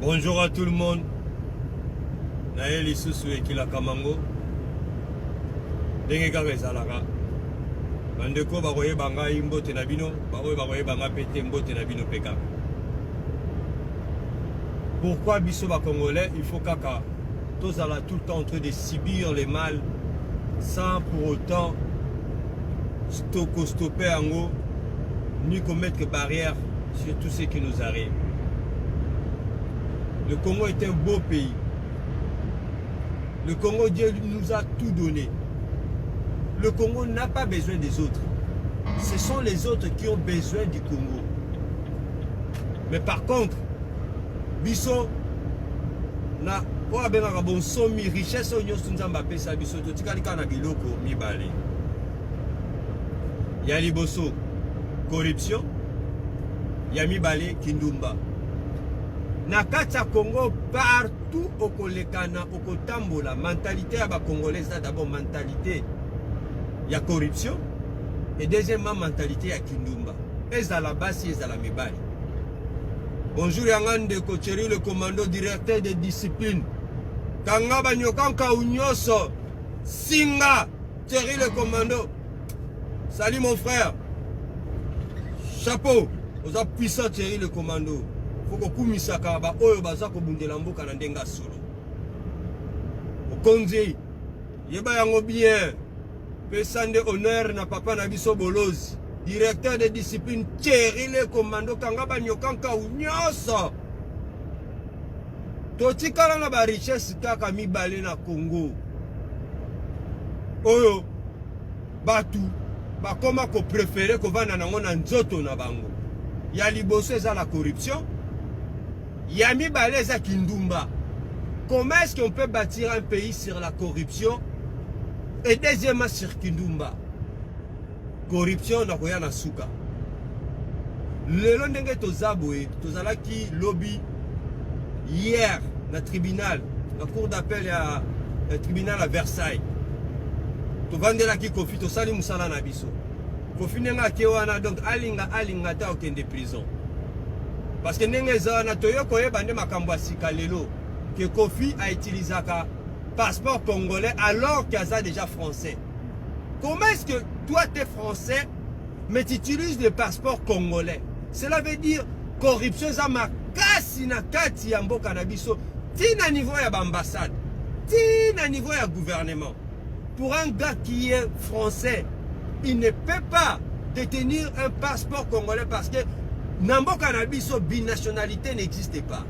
Bonjour à tout le monde. Naël Isusu et Kila Kamango. Dengeka Rezalaka. Bandeko baroye banga imbo tenabino. Baroye banga pete mbo tenabino peka. Pourquoi biso ba Congolais, il faut kaka. Tous à la tout le temps en train de subir les mal sans pour autant stopper en haut ni commettre barrière sur tout ce qui nous arrive. Le Congo est un beau pays. Le Congo, Dieu nous a tout donné. Le Congo n'a pas besoin des autres. Ce sont les autres qui ont besoin du Congo. Mais par contre, biso na oa benga bon somi richesse onyo sunzamba pesa biso to tikalika na biloko mibale. Ya liboso corruption, ya mibale kindumba. Na kati ya Congo partout au kolekana au kotambola mentalité ya ba congolais d'abord mentalité ya corruption et deuxièmement mentalité ya kindumba. Ezala basi ezala mibale. Bonjour Yangande Kocheri, le commando directeur de discipline. Kangaba Nyokanka Unyoso Singa Thierry le commando. Salut mon frère. Chapeau aux puissants Thierry le commando. Faut que kumisaka ba oyo bazako bundela mboka na ndenga solo. Okonzi yeba yango bien. Pesande honneur na papa na biso bolozi. Directeur de discipline Thierry le commando Kangaba Nyokanka Unyoso. Totikala na ba richesse kaka mibale na Congo. Oyo batu bakoma ko préférer ko vana nango na nzoto na bango. Ya liboso eza la corruption. Ya mibale eza kindumba. Comment est-ce qu'on peut bâtir un pays sur la corruption et deuxièmement sur kindumba? Corruption na koya na suka. Lelo ndenge tozaboe, tozalaki lobby hier na tribunal, la cour d'appel à tribunal à Versailles. Tovandela ki Kofi to sali musala na biso. Kofi nenga kewana donc alinga ta okende prison. Parce que ndenge zana toyoko yebande makambo asika lelo que Kofi a utilisé un passeport congolais alors qu'il a déjà français. Comment est-ce que toi tu es français mais tu utilises le passeport congolais? Cela veut dire corruption za makasi na kati ya mboka na biso. Tina niveau ya ambassade, tina niveau ya gouvernement. Pour un gars qui est français, il ne peut pas détenir un passeport congolais parce que Namboka na biso binationalité n'existe pas.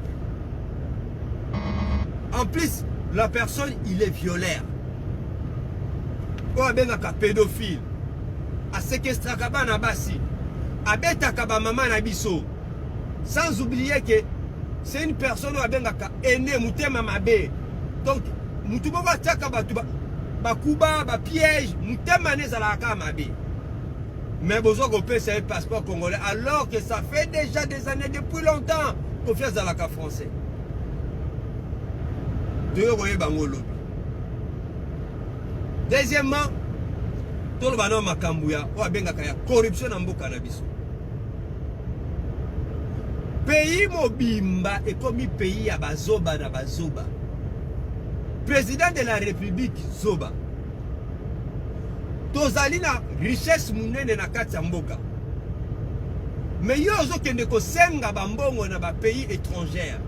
En plus, la personne, il est violeur. Ou abenaka pédophile. A séquestraka bana basi. Abetaka ba maman na biso. Sans oublier que c'est une personne ou abenaka ene mutema mabe. Donc, mutu moko ataka batu ba kuba ba piège, mutema nezalaka mabe. Mais besoin qu'on paie un passeport congolais alors que ça fait déjà des années depuis longtemps qu'on fait dans la cas français. Deuxièmement, tout le monde a Makambouya ou a bengakaya corruption dans mboka na biso. Pays mobimba est comme pays à bazoba na bazoba. Président de la République Zoba. Tozali na richesse munene na kati ya mboka. Mais yo ozokende kosenga bambongo na ba pays étrangers.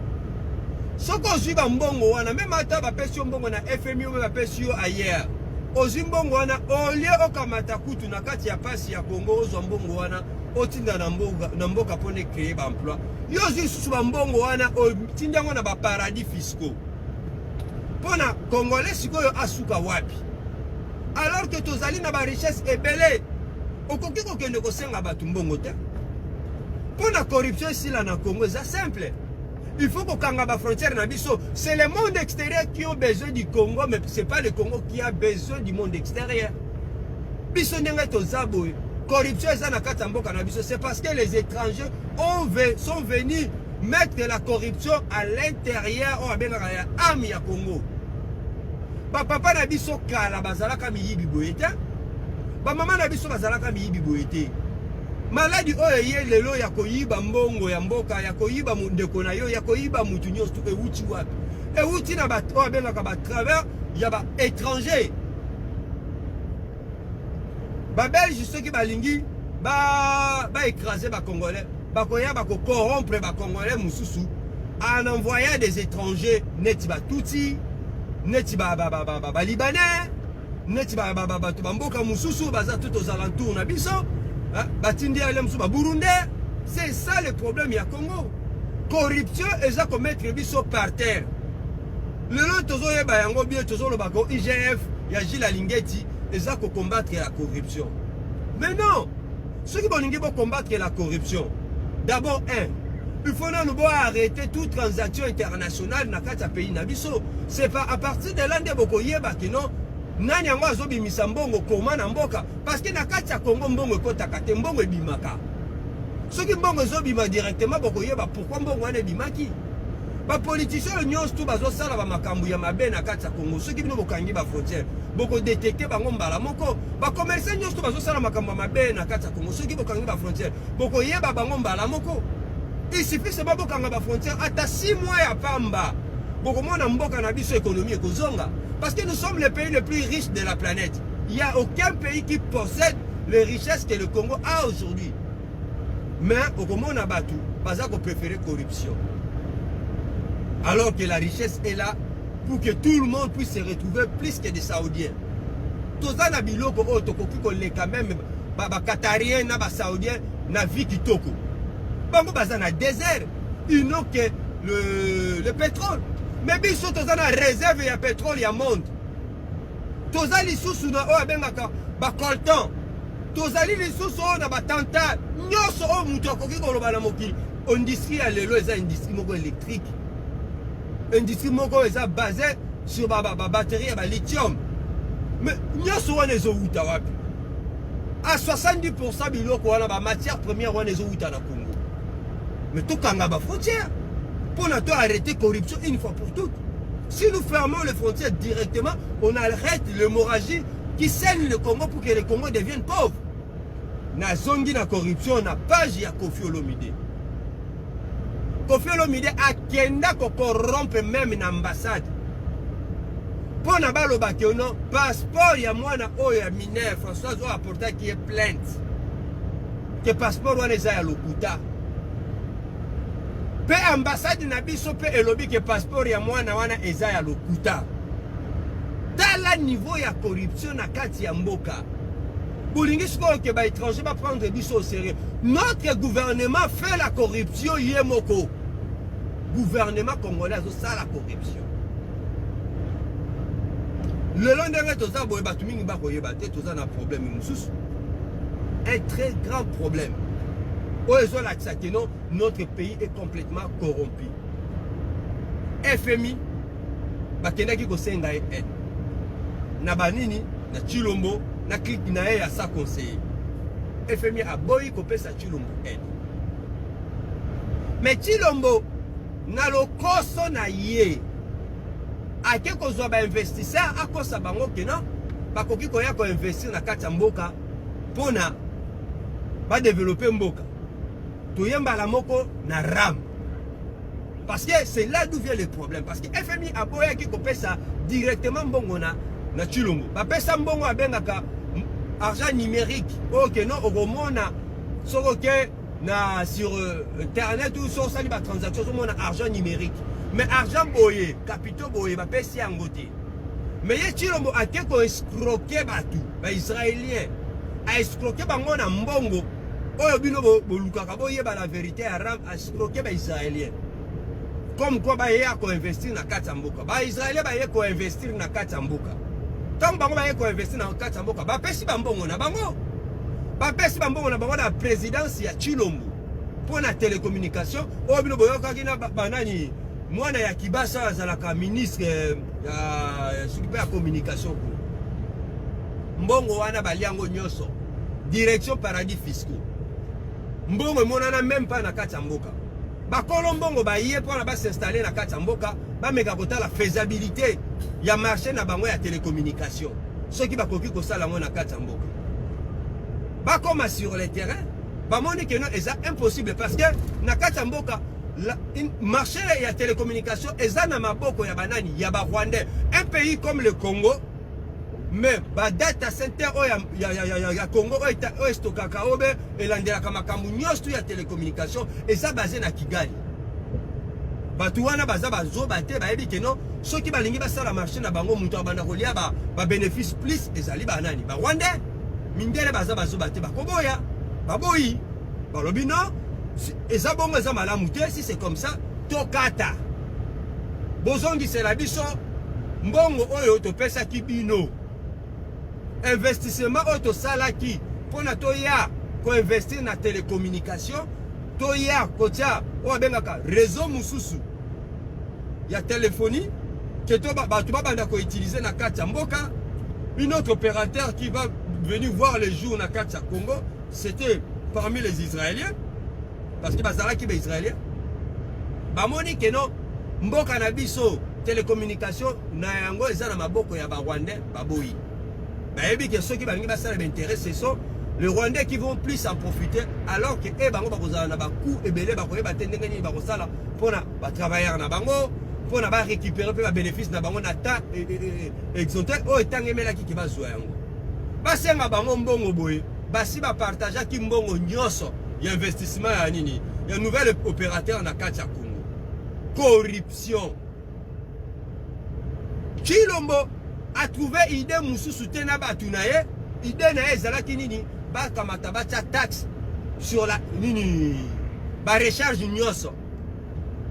Soko ozwi bambongo wana même ata ba pesi mbongo na FMI ou ba pesi ailleurs. Ozwi mbongo wana olie okamata kutu na kati ya pasi ya Congo ozwa mbongo wana otinda na mboka pone créer ba emploi. Yo ozwi susu bambongo wana otinda ngona ba paradis fiscaux. Pona Congolais sikoyo asuka wapi? Alors que tozali na ba richesse ebele okoki kokende kosenga batu mbongo te. Pour la corruption ici là na Congo c'est simple. Il faut qu'on kanga ba frontière na biso. C'est le monde extérieur qui a besoin du Congo, mais c'est pas le Congo qui a besoin du monde extérieur. Biso ndenga tozabo corruption eza na kati mboka na biso, c'est parce que les étrangers sont venus mettre la corruption à l'intérieur ou à benga ya ami ya Congo. Papa na biso kala bazalaka miyibi boyete. Ba maman na biso bazalaka miyibi boyete. Maladi oyo ye lelo ya koyiba mbongo ya mboka, ya koyiba ndeko na yo, ya koyiba mutu nyonso euti wapi? Euti na bato oyo bengaka ba travers ya ba étranger. Ba Belge ceux qui balingi ba écraser ba Congolais, ba koya ba ko corrompre ba Congolais mususu en envoyant des étrangers neti ba Tutsi, neti ba Libanais, neti ba mboka mususu baza tout aux alentours na biso. C'est ça le problème il y a Congo. Corruption et ça qu'on met biso par terre. Le long tozo yeba yango bien tozo lo bako IGF ya Gilles Alingeti et ça qu'on combattre la corruption. Mais non, ceux qui vont combattre la corruption, d'abord il faut nous arrêter toute transaction internationale dans quatre pays na biso. C'est pas à partir de là que boko yeba que non. Nani yango azobimisa mbongo koma na mboka parce que na kati ya Congo mbongo ekotaka te mbongo ebimaka. Soki mbongo ezobima directement bokoyeba pourquoi mbongo wana ebimaki. Ba politiciens nyonso tu bazosala ba makambo ya mabe na kati ya Congo soki bino bokangi ba frontière boko détecter bango mbala moko ba commerçants nyonso tu bazosala makambo ya mabe na kati ya Congo soki bokangi ba frontière bokoyeba bango mbala moko. Il suffit seulement bokanga ba frontière ata 6 mois ya pamba bokomona mboka na biso économie ekozonga. Parce que nous sommes le pays le plus riche de la planète. Il n'y a aucun pays qui possède les richesses que le Congo a aujourd'hui. Mais au Congo, on a battu parce qu'on préfère la corruption. Alors que la richesse est là pour que tout le monde puisse se retrouver plus que des Saoudiens. Tous les biloko quand même les Qatariens, les Saoudiens, na vie qui toko. Bango bazana désert, ils n'ont que le pétrole. Mais bien sûr, tous les réserve de pétrole et monde. Tous les sous na o abengaka ba coltan. Tous les sous na ba tanta. Nyoso o mutu akoki koloba na mokili. Industrie ya lelo eza industrie moko électrique. Industrie moko eza basée sur ba batterie ya ba lithium. Mais nyoso wana ezo uta wapi? À 70% biloko wana ba matière première wana ezo uta na Congo. Mais tout kanga ba frontière. Pour nous arrêter la corruption une fois pour toutes. Si nous fermons les frontières directement, on arrête l'hémorragie qui saigne le Congo pour que le Congo devienne pauvre. Na zongi na corruption, na page ya Kofi Olomide. Kofi Olomide a kenda ko corrompre même l'ambassade. Pour na balo bakiono, passeport ya mwana oya mineur François Zo apporta qui est plainte. Que passeport wana eza ya lokuta. Pe ambassade na biso pe elobi ke passeport ya mwana wana eza ya lokuta. Tala niveau ya corruption na kati ya mboka. Bolingi siko ke ba étranger ba prendre biso au sérieux. Notre gouvernement fait la corruption yemoko. Gouvernement congolais zo ça la corruption. Le lendemain toza boye batu mingi ba koyeba te toza na problème mususu. Un très grand problème. Notre pays est complètement corrompu. FMI, bakendaki kosenga aide. Na banini, na Chilombo, na clique na ya sa conseiller. FMI a boyi kopesa Chilombo aide. Mais Chilombo, na lokoso na ye, ake kozwa ba investisseur akosa bango kena, bakoki koya ko investir na kati ya mboka pona ba développer mboka. Toyemba la moko na ram. Parce que c'est là d'où vient le problème. Parce que FMI a boya qui kopé ça directement mbongo na Chilombo. Ba pesa mbongo abengaka argent numérique. OK non okomona soko ke na sur internet ou sur sali ba transaction sur mon argent numérique. Mais argent boye, capitaux boye ba pesa yango te. Mais ye Chilombo a ke ko escroquer batu, ba israélien. A escroquer bango na mbongo. Oyo bino bolukaka boyeba la vérité arabe a escroquer ba israélien. Comme quoi ba ye ko investir na kati ya mboka. Ba israélien ba ye ko investir na kati ya mboka. Tant bango ba ye ko investir na kati ya mboka, ba pesi ba mbongo na bango. Ba pesi ba mbongo na bango na présidence ya Chilombo. Pour la télécommunication, oyo bino boyoka kina banani mwana ya Kibasa azalaka ministre ya s'occuper ya communication. Mbongo wana baliango nyoso. Direction paradis fiscaux. Mbongo monana même pas na kati ya mboka. Bakolo mbongo ba yé pour na ba s'installer na kati ya mboka, ba meka kota la faisabilité ya marché na bango ya télécommunication. Ceux qui bakoki ko sala ngo na kati ya mboka. Ba koma sur le terrain, bamoni que non eza impossible parce que na kati mboka marché ya télécommunication eza na maboko ya banani ya ba Rwandais. Un pays comme le Congo, mais ba data center ya Congo o stokaka obe elandelaka makambo nyonso ya télécommunication eza basé na Kigali. Batu wana baza bazoba te bayebi ke non soki balingi basala marché na bango mutu abanda kolia ba bénéfice plus ezali banani ba Rwandais. Mindele baza bazoba te bakoboya baboyi balobi non eza bongo eza malamu te. Si c'est comme ça tokata bozongisela biso mbongo oyo topesaki bino investissement oyo tosalaki mpona toya koinvestir na télécommunication toya kotia oyo abengaka réseau mosusu ya téléphonie ke to bato babanda koutiliser na kati ya mboka. Une autre opérateur qui va venir voir les jours na kati ya Congo, c'était parmi les Israéliens parce que bazalaki ba Israéliens bamoni ke non mboka na biso télécommunication na yango eza na maboko ya ba Rwandais baboyi. Bayebi que ceux qui balingi basala d'intérêt ce sont les Rwandais qui vont plus en profiter alors que bango bakozala na ba coût ebele bakoyeba te ndenge nini bakosala mpona ba travailleurs na bango mpona ba récupérer pe ba bénéfice na bango na ta exotique o etangemelaki ki bazwa yango basenga bango mbongo boye basi ba partageaki mbongo nyonso ya investissement ya nini ya nouvel opérateur na kati ya Congo. Corruption. Chilombo a trouvé idée mususu te na batu na ye idée na ye ezalaki nini bakamata batia taxe sur la nini ba recharge nyonso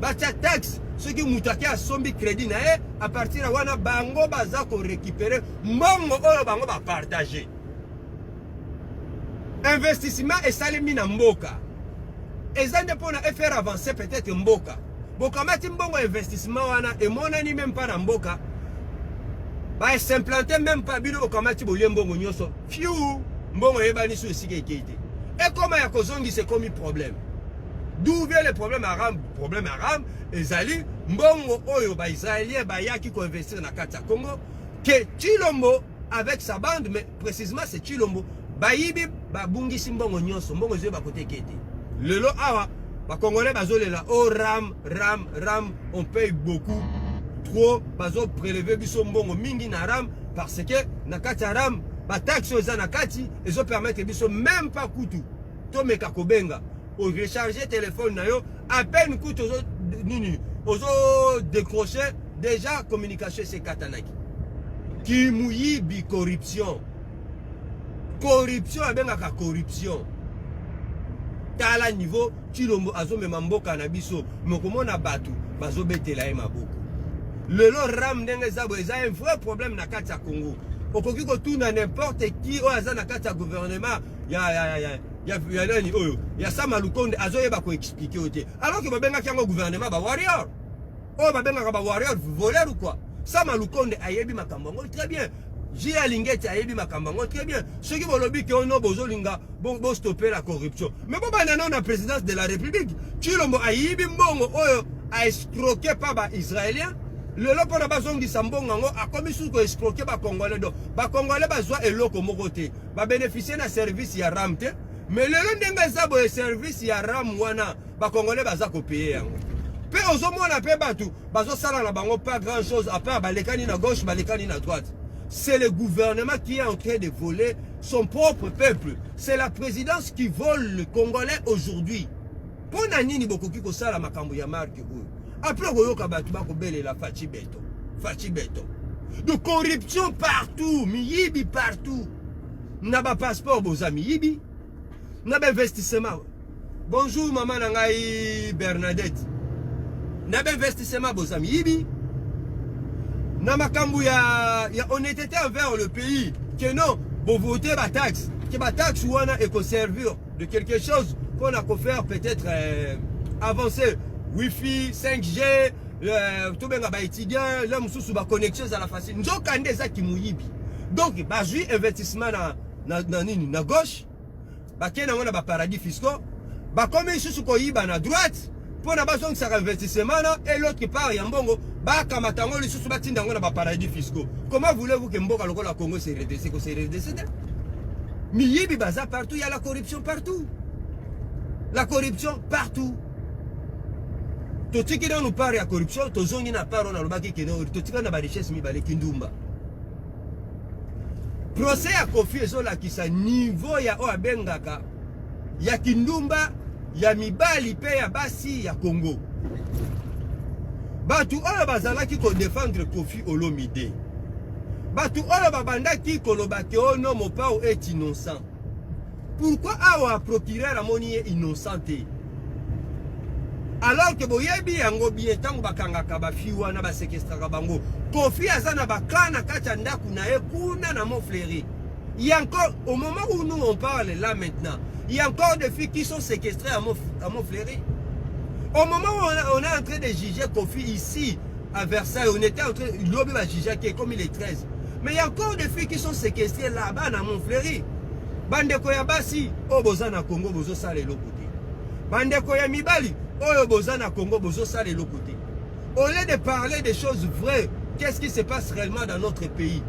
batia taxe soki mutu ake asombi crédit na ye à partir ya wana bango baza ko récupérer mbongo oyo bango bapartage. Investissement esalemi na mboka eza nde mpona faire avancer peut-être mboka bokamati mbongo investissement wana emonani même pas na mboka ba s'implanter même pas bino bokamati boye mbongo nyonso fiu mbongo yebani sur esika ekete et comment ya kozongi c'est comme problème. D'où vient le problème arabe? Problème arabe ezali mbongo oyo ba Israélien ba yaki ko investir na kati ya Congo que Chilombo avec sa bande, mais précisément c'est Chilombo bayibi babungisi mbongo nyonso mbongo zo ba kote kete lelo awa ba congolais bazolela oh ram on paye beaucoup trop bazo prélever biso mbongo mingi na ram parce que na kati ya ram ba taxe eza na kati ezo permettre biso même pas kutu to meka kobenga au recharger téléphone na yo à peine kutu ozo nini ozo décrocher déjà communication c'est katanaki ki muyibi corruption abengaka corruption tala niveau Chilombo azomema mboka na biso mokomona batu bazobetela ye maboko lelo ram ndenge zabo eza un vrai problème na kati ya Congo okoki kotuna n'importe qui oyo aza na kati ya gouvernement ya nani oyo ya Sama Lukonde azoyeba ko expliquer ote alors que babengaki yango gouvernement ba warrior oyo babengaka ba warrior voler ou quoi. Sama Lukonde ayebi makambo ngo très bien. Jia Lingeti ayebi makambo très bien. Ceux qui volobi que ono bozolinga bon stopper la corruption. Mais bon banana na présidence de la République. Chilombo ayebi mbongo oyo a escroqué par ba Israélien. Le lopo na bazongi sambongo ngo a commis sous ko escroquer ba Congolais do. Ba Congolais bazwa eloko moko te. Ba bénéficier na service ya ram te. Mais le ndenga zabo e service ya ram wana ba Congolais baza ko payer yango. Pe ozomona pe batu bazo sala na bango pas grand chose à part balekani na gauche balekani na droite. C'est le gouvernement qui est en train de voler son propre peuple. C'est la présidence qui vole le Congolais aujourd'hui. Pour nani bokoki ko sala makambo ya marque oyo. Après koyoka batu bako belela fachi beto. De corruption partout, miyibi partout. Na ba passeport bozami yibi. Na ba investissement. Bonjour maman nangai Bernadette. Na ba investissement bozami yibi. Na makambu ya honnêteté envers le pays. Que non, bon voter ba taxe. Que ba taxe wana eko servir de quelque chose qu'on a faire peut-être avancer. Wi-Fi, 5G, tout benga ba étudiant, là mususu ba connexion à la facile. Nzokande za kimuyibi. Donc ba jui investissement na gauche. Ba kena ngona ba paradis fiscaux. Ba comme susu ko yiba na droite. Pour na bazong sa investissement et l'autre part yambongo ba kamatango li susu batinda ngona ba paradis fiscaux. Comment voulez-vous que mboka lokola Congo se redresse ko se redresse? Miyibi baza partout, il y a la corruption partout. La corruption partout. Totiki nous parle de corruption, tozongi na parole na lobaki keno, totiki na ba richesse mi bale kindumba. Procès à Kofi ezola kisa niveau ya o abengaka ya kindumba ya mibali pe ya basi ya Congo. Batu oyo bazalaki ko défendre Kofi Olomide. Batu oyo babandaki kolobaki ono mopao est innocent. Pourquoi awa procureur amoni est innocent? Alors que boyebi yango bien tango bakangaka ba fiwa na ba séquestraka bango. Kofi azana bakana kata ndaku na ye kuna na Montfleury. Il y a encore, au moment où nous on parle là maintenant, il y a encore des filles qui sont séquestrées à Montfleury. Au moment où on est en train de juger Kofi ici à Versailles, on était en train de juger qui est comme il est 13. Mais il y a encore des filles qui sont séquestrées là-bas à Montfleury. Bande koyabasi, oh bozana Congo bozo sale l'autre. Bande koyamibali, oh bozana Congo bozo sale l'autre. Au lieu de parler des choses vraies, qu'est-ce qui se passe réellement dans notre pays?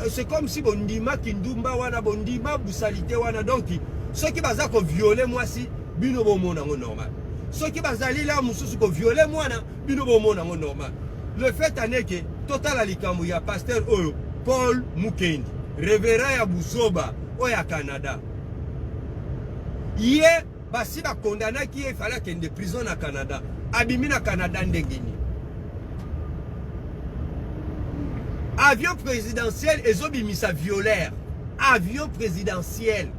C'est comme si bondima kindumba wana bondima boussalité wana donc ceux qui baza ko violer moi si bino bo mona normal. Ceux qui bazali là mususu ko violer moi na bino bo mona normal. Le fait est que total alikambu ya pasteur oyo Paul Mukendi, révérend ya Busoba oya Canada. Hier basi ba condamné qui il fallait qu'il de prison na Canada. Abimi na Canada ndengeni. Avion présidentiel et zobimisa violaire. Avion présidentiel.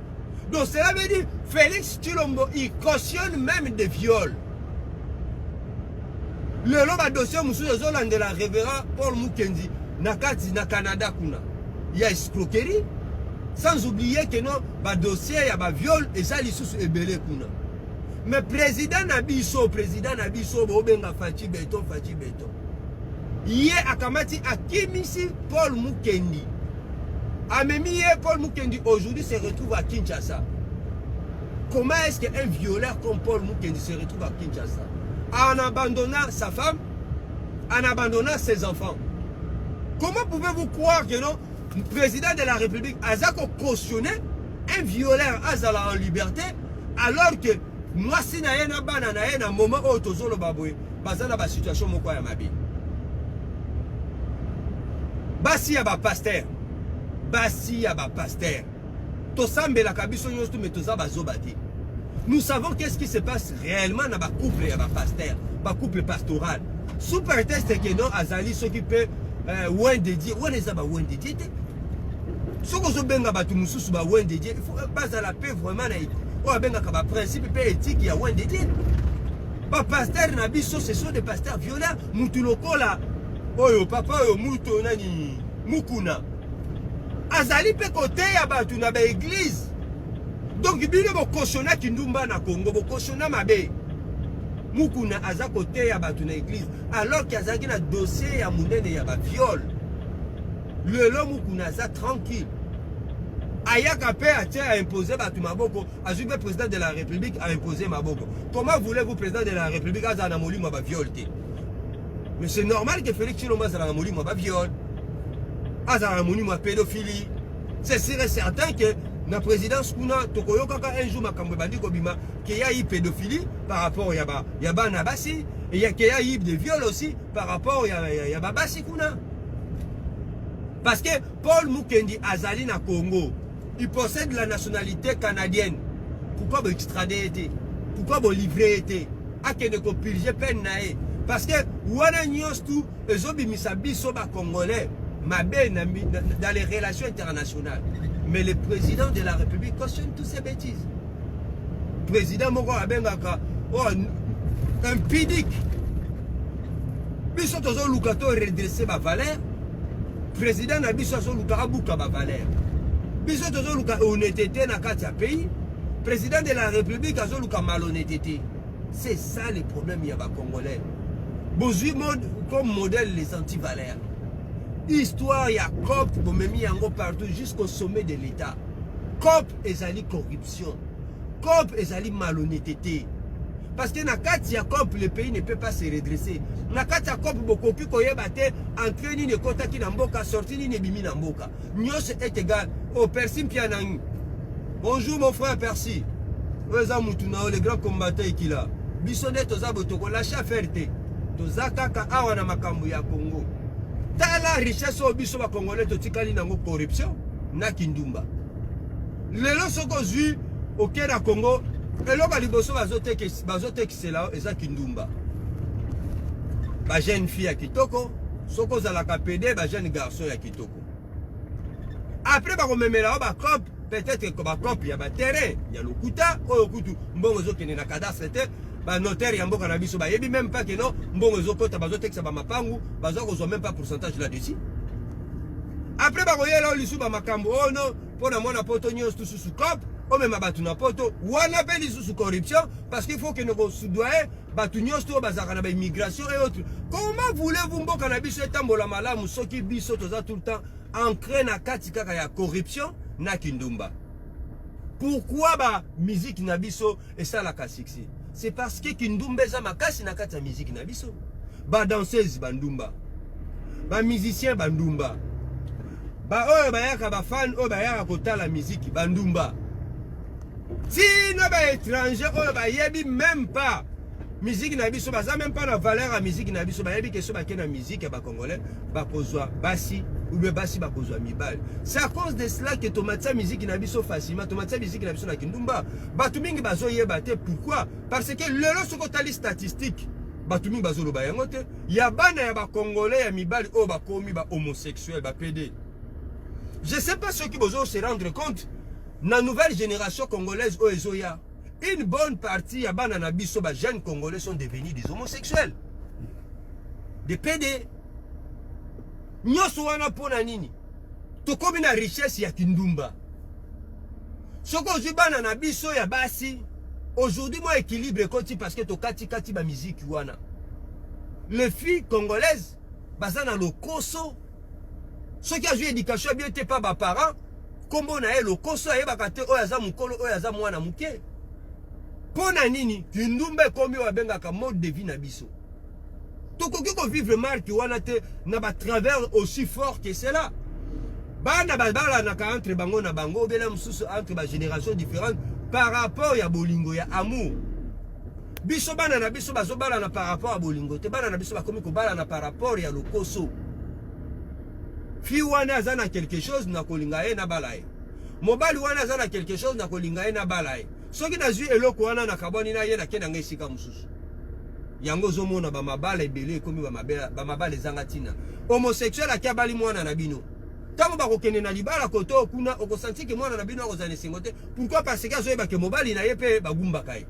Donc cela veut dire Félix Tshilombo il cautionne même des viols. Le loba dossier musu de la révérend Paul Mukendi nakati na Canada kuna. Il y a escroquerie. Sans oublier que non ba dossier il y a ba viol et ça lisusu ebele kuna. Mais président Nabiso bobenga Fachi Beton. Hier akamati akimisi Paul Mukendi. Amemi Paul Mukendi aujourd'hui se retrouve à Kinshasa. Comment est-ce qu'un violeur comme Paul Mukendi se retrouve à Kinshasa? En abandonnant sa femme, en abandonnant ses enfants. Comment pouvez-vous croire que non, le président de la République a cautionné un violeur Azala en liberté alors que moi si na yena bana na yena moment où tozolo baboué bazana ba situation moko ya mabi. Basi ya ba pasteur. Basi ya ba pasteur. Tosambe la kabiso nyostu metoza bazobati. Nous savons qu'est-ce qui se passe réellement dans ba couple ya ba pasteur, ba couple pastoral. Sous prétexte que non azali s'occuper ouin dédié, ouin les aba ouin dédié. Ce que zo benga batu mususu ba ouin dédié, il faut baser la paix vraiment na o benga ka ba principe pe éthique ya ouin dédié. Ba pasteur na biso ce sont des pasteurs violents, mutu lokola. Oyo papa oyo muto nani mukuna azali pe côté ya batu na ba église. Donc bino bo koshona kindumba na Congo bo koshona mabe mukuna aza côté ya batu na église alors qu'il azaki na dossier ya munene ya ba viol. Le mukuna aza tranquille ayaka pe a imposer batu maboko azu pe président de la République a imposé maboko. Comment voulez-vous président de la République aza na molimo ba viol te? Mais c'est normal que Félix Tshilombo azala na molimo ba viol, azala na molimo ba pédophilie. C'est sûr et certain que na présidence kuna tokoyoka un jour makambo bandi kobima qu'il y a eu pédophilie par rapport ya ba na basi et il y a eu des viols aussi par rapport ya ba basi kuna. Parce que Paul Mukendi azali na Congo, il possède la nationalité canadienne. Pourquoi vous extrader été? Pourquoi vous livrer été? A que ne copilger peine nae. Parce que wana nyostu ezobimisa biso ba congolais mabe dans les relations internationales. Mais le président de la République cautionne toutes ces bêtises. Président moko abengaka impudique. Biso tozo lukato redresser ba valeur. Président na biso tozo luka buka ba valeur. Biso tozo luka honnêteté na kati ya pays. Président de la République azo luka malhonnêteté. C'est ça le problème ya ba congolais. Bozui mode comme modèle les anti-valeurs. Histoire ya COP bomemi yango partout jusqu'au sommet de l'État. COP ezali corruption. COP ezali malhonnêteté. Parce que na kati ya COP le pays ne peut pas se redresser. Na kati ya COP bokoki koyeba te entrée ni ne kota ki na mboka sorti ni ne bimi na mboka. Nyos est égal. Oh Percy Mpianangi. Bonjour mon frère Percy. Oza Moutounao, le grand combattant qui là. Bissonnet toza botoko lâche faire te. Toza kaka awa na makambu ya Congo. Tala richesse au biso ba congolais to tikali nango corruption na kindumba. Lelo soko zui au Kenya Congo, eloko liboso bazote kisela eza kindumba. Ba jeune fille ya kitoko, soko za la KPD ba jeune garçon ya kitoko. Après ba komemela ba cop, peut-être que ba cop ya ba terrain, ya lokuta o kutu mbongo zo kene na cadastre te. Ba notaire ya mboka na biso ba yebi même pas que non mbongo ezokota bazotekisa ba mapangu bazo kozwa même pas pourcentage là-dessus. Après ba koyela lisu ba makambo oh non pona mona poto nyos tout sous cop o même batu na poto wana pe lisu sous corruption parce qu'il faut que nos soudoyer batu nyos tout bazaka na ba immigration et autres. Comment voulez-vous mboka na biso etambola malamu soki biso toza tout le temps ancré na kati kaka ya corruption na kindumba? Pourquoi ba musique na biso et ça la kasiksi? C'est parce que kindumba za makasi na kati ya musique na biso. Ba danseuse bandumba. Ba musicien bandumba. Ba oyo bayaka ba fan oyo bayaka kotala musique bandumba. Tina ba étranger oyo bayebi même pas musique na biso baza même pas na valeur à musique na biso bayebi que so ba kena musique ya ba congolais ba kozwa basi ou bien basi ba kozwa mibal. C'est à cause de cela que tomatia musique na biso facilement tomatia musique na biso na kindumba. Batu mingi bazo yeba te pourquoi? Parce que lelo soko tali statistique batu mingi bazo loba yango te. Ya bana ya ba congolais ya mibali o ba komi ba homosexuel ba PD. Je sais pas ceux qui besoin se rendre compte na nouvelle génération congolaise o ezoya. Une bonne partie ya bana na biso ba jeunes congolais sont devenus des homosexuels. Des PD. Nyoso wana pona nini? Tokomi na richesse ya kindumba. Soko zibana na biso ya basi. Aujourd'hui moi équilibre koti parce que to kati ba musique wana. Les filles congolaises bazana lokoso. Ceux qui a joué éducation bien te pas ba parents. Kombo na e lokoso ayeba kate oyaza mukolo oyaza mwana muke. Pona nini kindumba komi wa bengaka mode de vie na biso. Tokoki ko vivre marque wana te na ba travers aussi fort que cela. Bana bala na ka entre bango na bango bela mususu entre ba génération différentes par rapport ya bolingo ya amour. Biso bana na biso bazo bala na par rapport à bolingo te bana na biso bakomi ko bala na par rapport ya lokoso. Fi wana zana quelque chose na kolinga e na balae. Mobali wana zana quelque chose na kolinga e na balae. Soki na zui eloko wana na kaboni na ye na kenda ngesika mususu. Yango zomona ba mabala ebele komi ba mabala zangatina. Homosexuel akia bali mwana na bino. Tango ba kokene na libala koto kuna okosanti ke mwana na bino akozane sengote. Pourquoi? Parce que azoyeba ke mobali na ye pe bagumba kai.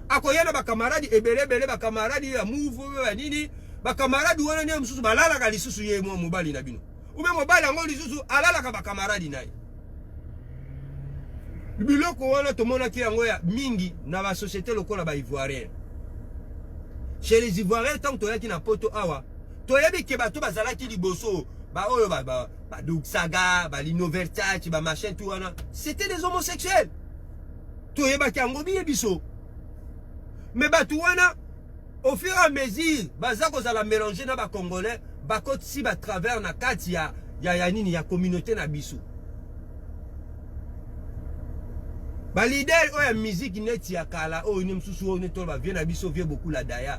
Akoyena ba camarade ebele ba camarade ya move ba nini ba camarade wana ne mususu balala ka lisusu ye mobali na bino. Ube mobali ngo lisusu alala ka ba camarade na ye. Biloko wana tomona ki yango ya mingi na ba société lokola ba ivoirien. Chez les Ivoiriens, tant que tu as na poto awa, tu as vu que bato bazalaki liboso, ba oyo ba Doug Saga, ba Lino Versace, ba machin tout wana, c'était des homosexuels. Tu as vu kango biye biso. Mais bato wana au fur et à mesure, bazako za la mélanger na ba congolais, ba côté si ba travers na kati ya nini ya communauté na biso. Ba leader oya musique neti ya kala oyo ni msusu oyo netolo ba vient na biso vie beaucoup la daya.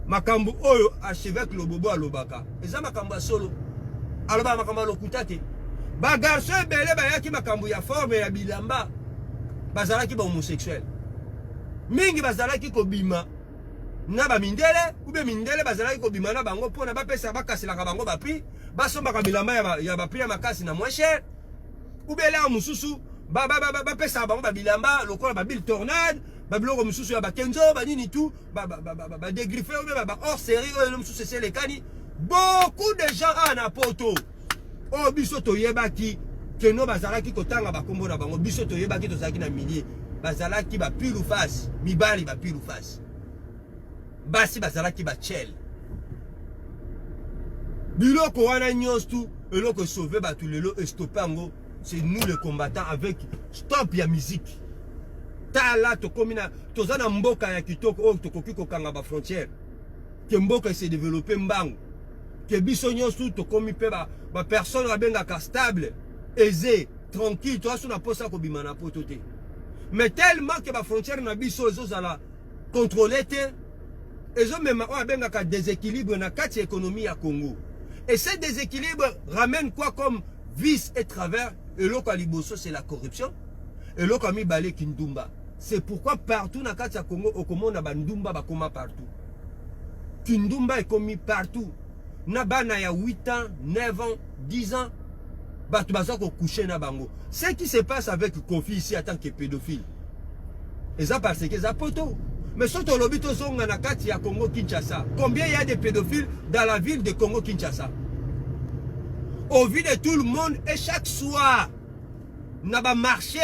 Makambo oyo archevêque Lobobo alobaka. Eza makambo solo. Aloba makambo lokuta te. Ba garçon ebele ba yaki makambo ya forme ya bilamba. Bazalaki ba homosexuel. Mingi bazalaki ko bima na ba mindele ou be mindele bazalaki ko bima na bango pona ba pesa ba kasela ka bango ba prix. Ba somba ka bilamba ya ba prix ya makasi na moins cher. Ou be la mususu ba pesa bango ba bilamba lokola ba bil tornade. Babiloko mususu ya ba kenzo ba nini tout ba dégriffer ou ba hors série ou mususu c'est les cani. Beaucoup de gens na poto. Oh biso to yebaki que no bazalaki kotanga ba kombo na bango biso to yebaki to zaki na milier bazalaki ba pile ou face mibali ba pile ou face. Basi bazalaki ba chel. Biloko wana nyos tout eloko sauver ba tout lelo et stopper ngo c'est nous les combattants avec stop ya musique. Tala to komina tozana mboka ya kitoko o tokoki kokanga ba frontière que mboka s'est développé mbango que biso nyonso to komi pe ba personne rabenga ka stable aisé tranquille toi sur na posa ko bimana poto te Mais tellement que la frontière n'a pas la contrôler, ils ont même un déséquilibre dans la économie à Congo. Et ce déséquilibre ramène quoi comme vice et travers? Et l'autre c'est la corruption. Et l'autre ami balé Kindumba. C'est pourquoi partout dans le Congo, au Congo, on a Bandumba partout. Kindumba est commis partout. Nabana ya 8 ans, 9 ans, 10 ans. Ce qui se passe avec Kofi ici en tant que pédophile. Et ça parce que ça poto. Mais si on lobby à Congo Kinshasa, combien il y a de pédophiles dans la ville de Congo Kinshasa? Au vu de tout le monde et chaque soir, na ba marché,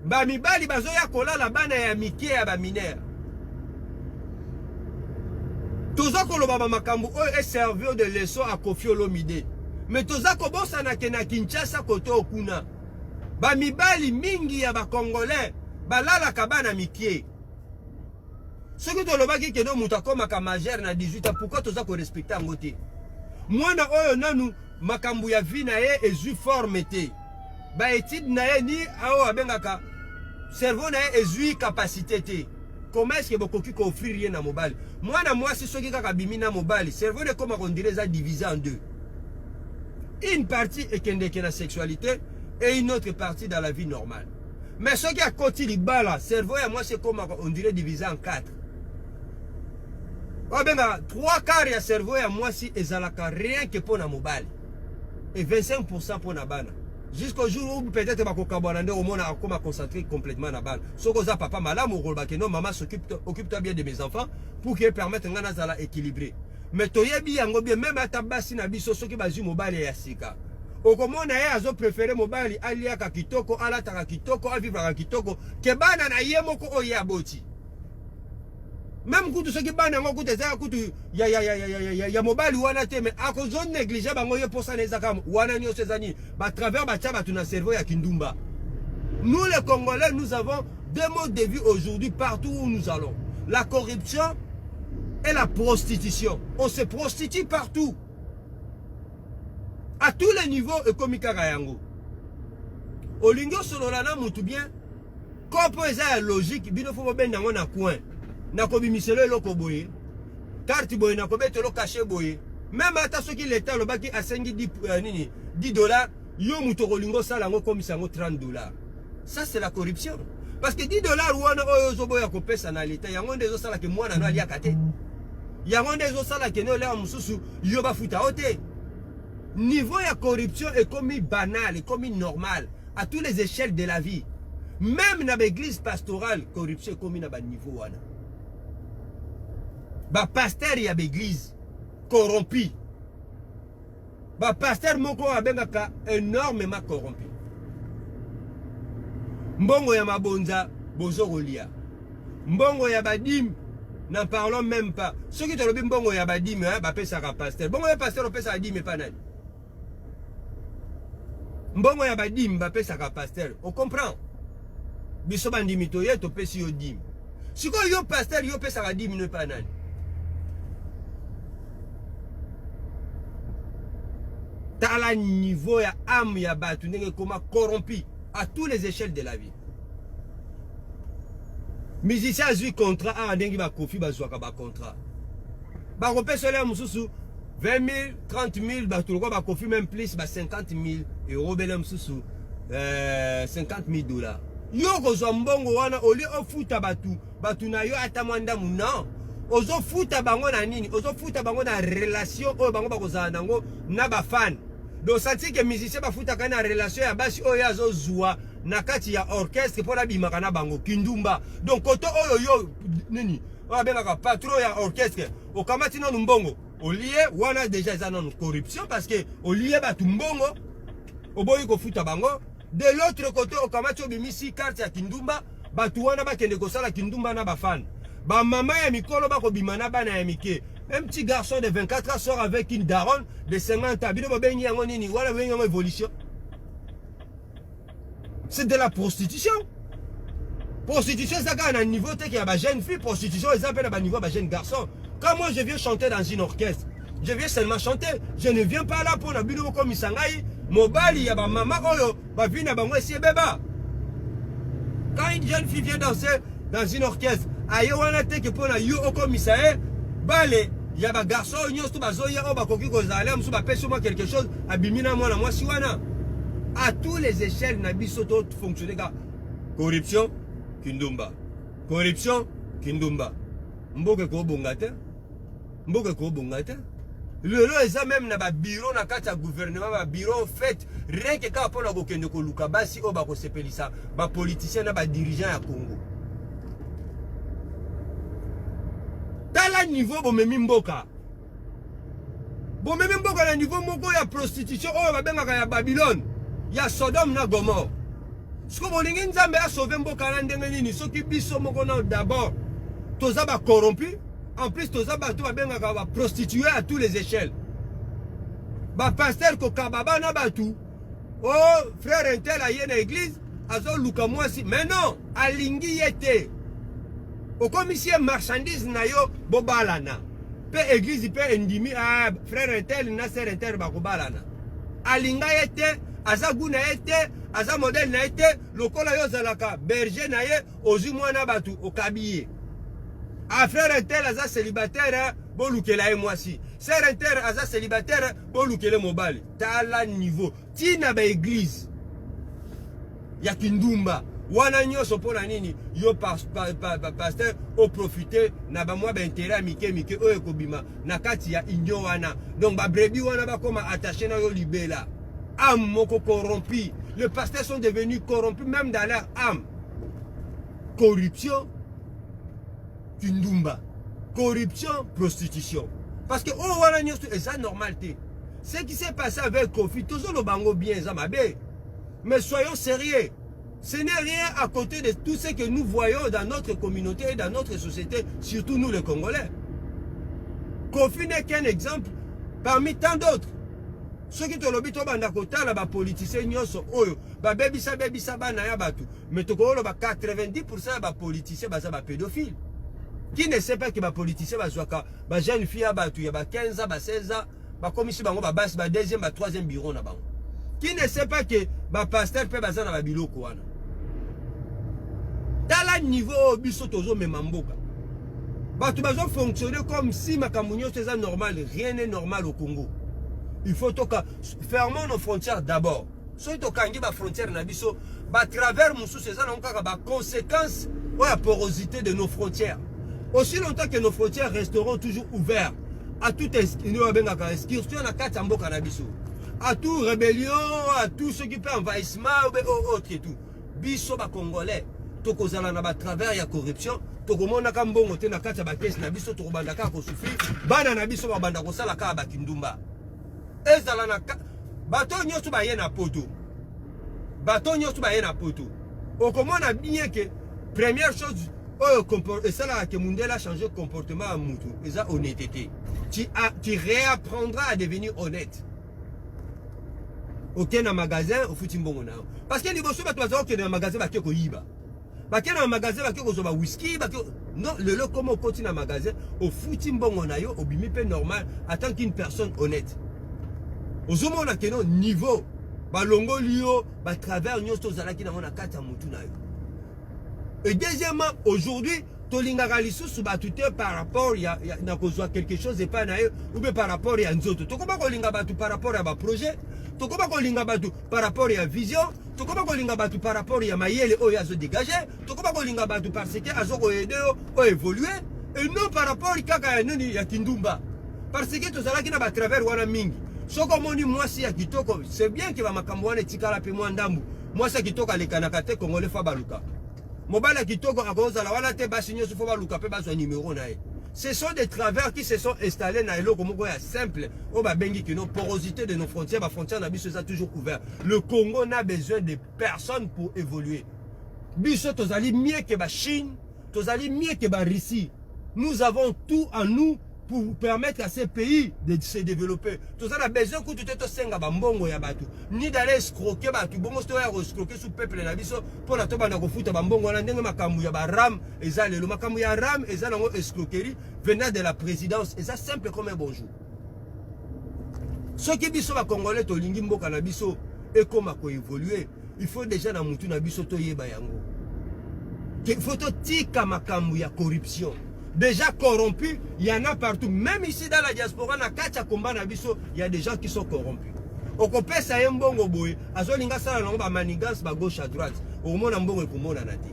ba mibali bazoya kola la bana ya mike ya ba mineur. Toza koloba ba makambu o est servi de leçon à Kofi Olomide. Mais toza kobosa na Kinshasa kote okuna. Ba mibali mingi ya ba Congolais, balala kabana mike. Ce que tu as dit que nous sommes majeur na 18 ans, pourquoi tu as respecté en côté? Moi, nous makambu ya vie na ye ezu forme te. Ba étude na ye ni ao abengaka cerveau na ye ezu capacité te. Comment est-ce que bokoki ko offrir rien na mobile? Moi na moi si soki kaka bimi na mobile, cerveau de comment on dirait ça divisé en deux. Une partie est que la sexualité et une autre partie dans la vie normale. Mais ce qui a côté li bala, cerveau à moi c'est comme on dirait divisé en 4. Oh ben, 3 quarts de cerveau à moi si ezalaka rien que pour la mobile. Et 25% pour la bana. Jusqu'au jour où peut-être au monde a concentré complètement la balle. Ce que ça papa malade mon rôle non maman occupe-toi bien de mes enfants pour qu'ils permettent ngana zala équilibrer. Mais toyebi yango bien même à tabasi na biso soki bazu mobile ya sika. Okomona ye azo préféré mobile alia ka kitoko ala taka kitoko avivra ka kitoko ke bana na ye moko oya boti. Même quand ceux qui banent en côté ça coûte ya mobile wana te mais à cause de négliger bango ye pour ça les akam wana ni osezani ba travers ba tchaba tuna cerveau ya Kindumba. Nous les Congolais nous avons deux modes de vie aujourd'hui partout où nous allons. La corruption et la prostitution. On se prostitue partout. À tous les niveaux économiques yango. Olingo sololana mutu bien. Kopo eza logique bino fo ben nango na coin. Nakobi miselo eloko boye carte boye nakobete lo caché boye même ata soki l'état lo baki asengi 10 dollars yo muto kolingo sala ngo komisa ngo 30 dollars. Ça c'est la corruption parce que 10 dollars wana oyo zo boya kopesa na l'état yango ndezo sala ke mwana no alia kate yango ndezo sala ke no le mususu yo ba futa ote. Niveau ya corruption est comme banal, est comme normal à toutes les échelles de la vie. Même dans l'église pastorale corruption est comme na ba niveau wana. Ba pasteur ya l'église corrompu. Ba pasteur moko abengaka énormément corrompu. Mbongo ya mabonza bozo kolia. Mbongo ya badim n'en parlons même pas. Ceux qui te lobby mbongo ya badim ba pesa ka pasteur. Mbongo ya pasteur pesa badim pas nani. Mbongo ya badim ba pesa ka pasteur. On comprend. Biso bandimi to ye to pesi yo dim. Siko yo pasteur yo pesa ka dim ne pas nani. Dans le niveau ya âme ya batu nenge koma corrompu à toutes les échelles de la vie. Musicien azui contrat a ndengi ba kofi ba zwaka ba contrat. Ba repese le mususu 20 000, 30 000 ba tuloko ba kofi même plus ba 50 000 euros belem mususu 50 000 dollars. Yo kozwa mbongo wana oli ofuta batu na yo ata mwanda non. Ozo futa bango na nini? Ozo futa bango na relation oyo bango bakozala nango na ba fan. Donc senti que musicien ba futa kana relation ya basi oyo azo zwa na kati ya orchestre pour la bimaka na bango Kindumba. Donc koto oyo yo nini? Wa benga patron ya orchestre. Okamati no mbongo. Olie wana déjà eza non corruption parce que olie ba tumbongo. Oboyi ko futa bango. De l'autre côté okamati obimisi carte ya Kindumba, batu wana ba kende ko sala Kindumba na ba fan. Ba maman ya mikolo ba ko bimana bana ya mike. Un petit garçon de 24 ans sort avec une daronne de 50 ans. Bino bengi yango nini wala bengi yango évolution. C'est de la prostitution. Prostitution ça quand un niveau tel qu'il y a ba jeune fille, prostitution ils appellent ba niveau ba jeune garçon. Quand moi je viens chanter dans une orchestre, je viens seulement chanter, je ne viens pas là pour la bino comme isangai, mobali ya ba maman oyo ba vina ba ngwe si beba. Quand une jeune fille vient danser dans une orchestre, aïe wana te que pour la yo au commissariat, balé, il y a des garçons, il y a des bazoya, on va coquiller aux alarmes, on va pêcher moi quelque chose, abimina moi la moi si wana. À tous les échelles, nabi soto fonctionner gars. Corruption, kindumba. Corruption, kindumba. Mboke ko bongate. Mboke ko bongate. Le lot est même na ba bureau na kata gouvernement ba bureau fait rien que quand on a kokende ko luka basi o ba ko sepelisa ba politicien na ba dirigeant ya Congo. Tala niveau bo memi mboka. Bo memi mboka na niveau moko ya prostitution o ba benga ya Babylone. Ya Sodome na Gomorrhe. Ce que vous voulez Nzambe a sauvé mboka na ndenge nini soki biso moko na d'abord toza ba corrompu. En plus, tous les bateaux sont prostitués à toutes les échelles. Ba pasteur ko kababa na batu. Oh, frère intel a yé na église, azo luka mwasi. Mais non, alingi yete. Au commissaire marchandise na yo bobalana. Pe église pe endimi ah frère intel na sœur intel ba kobalana. Alinga yete, aza guna yete, aza modèle na yete, lokola yo zalaka berger na ye ozu mwana batu okabiye. Ah frère intel aza célibataire bon loukela et moi si. Sœur intel aza célibataire bon loukele mobile. Tala niveau. Tina ba église. Ya kindumba. Wana nyoso pona nini yo pasteur au profiter na ba moi ba intérêt mike o ekobima na kati ya inyo wana. Donc ba brebi wana ba koma attaché na yo libela. Âme moko corrompu. Les pasteurs sont devenus corrompus même dans leur âme. Corruption. Kindumba, corruption, prostitution. Parce que oh voilà c'est normalité. Ce qui s'est passé avec Kofi, toujours le bango bien zamabé. Mais soyons sérieux. Ce n'est rien à côté de tout ce que nous voyons dans notre communauté et dans notre société, surtout nous les Congolais. Kofi n'est qu'un exemple parmi tant d'autres. Ceux qui te l'obito bandakota la ba politicien nyoso oyo ba bebisa ba na ya batu. Mais to ko lo ba 90% ba politicien ba za ba pédophile. Qui ne sait pas que les politiciens les jeunes filles il y a 15 ans, 16 ans, comme ici, il deuxième, troisième bureau. Qui ne sait pas que les pasteurs peuvent être dans le bureau. Dans le niveau où ils sont toujours même en boca. Ils doivent fonctionner comme si c'est normal. Rien n'est normal au Congo. Il faut fermer nos frontières d'abord. Si on a des frontières, à travers les conséquences de la porosité de nos frontières. Aussi longtemps que nos frontières resteront toujours ouvertes à toute excursion à toute rébellion, à tout ce qui peut envahissement ou autre et tout. Biso ba Congolais, tokozala na ba travers ya corruption, tokomona ka mbongo te na kati ya ba caisse na biso tokobanda ka ko souffrir, bana na biso ba banda ko sala ka ba kindumba. Ezala na bato nyoso ba ye na poto. Bato nyoso ba ye na poto. Okomona bien que première chose et ça là que Mundela a changé de comportement à Moutou, et ça honnêteté. Tu réapprendras à devenir honnête. Ok, dans un magasin, au foot mbongo. Parce que les bosses tu vas dans un magasin va keko yiba. Parce que dans un magasin va keko zoba whisky, non, le lot comme on continue dans un magasin, au foot mbongo na yo, au bimi pe normal, en tant qu'une personne honnête. Au zomo on a que niveau, ba longo lio, ba travers nyosto zalaki na mona kata Moutou na yo. Et deuxièmement, aujourd'hui, Tolinga Galisu subatute par rapport à quelque chose et pas naïe ou bien par rapport à Nzoto. Tokoba Kolinga Batu par rapport à ma projet, Tokoba Kolinga Batu par rapport à vision, Tokoba Kolinga Batu par rapport à Mayele ou à se dégager, Tokoba Kolinga Batu parce que Azoko Edo ou évoluer, et non par rapport à Kaka ya Kindumba. Parce que tout ça qui n'a pas travers Wana Mingi. Soko moni moi si ya kitoko, c'est bien que va makamwana tikala pe mwandambu. Moi ça kitoka le kanakate Congolais Fabaluka. Mobala kitoko akoza la wala te basinyo sufo ba luka pe ba numéro nae. Ce sont des travers qui se sont installés dans l'eau comme quoi simple. On va bengi que nos porosité de nos frontières, ma frontière n'a biso toujours ouvert. Le Congo n'a besoin de personne pour évoluer. Biso tozali mieux que la Chine, tozali mieux que la Russie. Nous avons tout en nous pour permettre à ces pays de se développer. Tout ça a besoin que tu te senga bambongo ya batu. Ni d'aller escroquer batu. Bongo sto ya escroquer sous peuple na biso pour la toba na ko futa bambongo na ndenge makambu ya baram ezale le makambu ya ram ezale ngo escroquerie venant de la présidence et ça simple comme un bonjour. Ce qui biso ba congolais to lingi mboka na biso et comme ko évoluer, il faut déjà na mutu na biso to yeba yango. Il faut tika makambu ya corruption. Déjà corrompus, il y en a partout. Même ici dans la diaspora, na kacha combat na biso, il y a des gens qui sont corrompus. Au copé ça y mbongo boy, azolinga sala na ba manigance ba gauche à droite. Au mona mbongo e komona na te.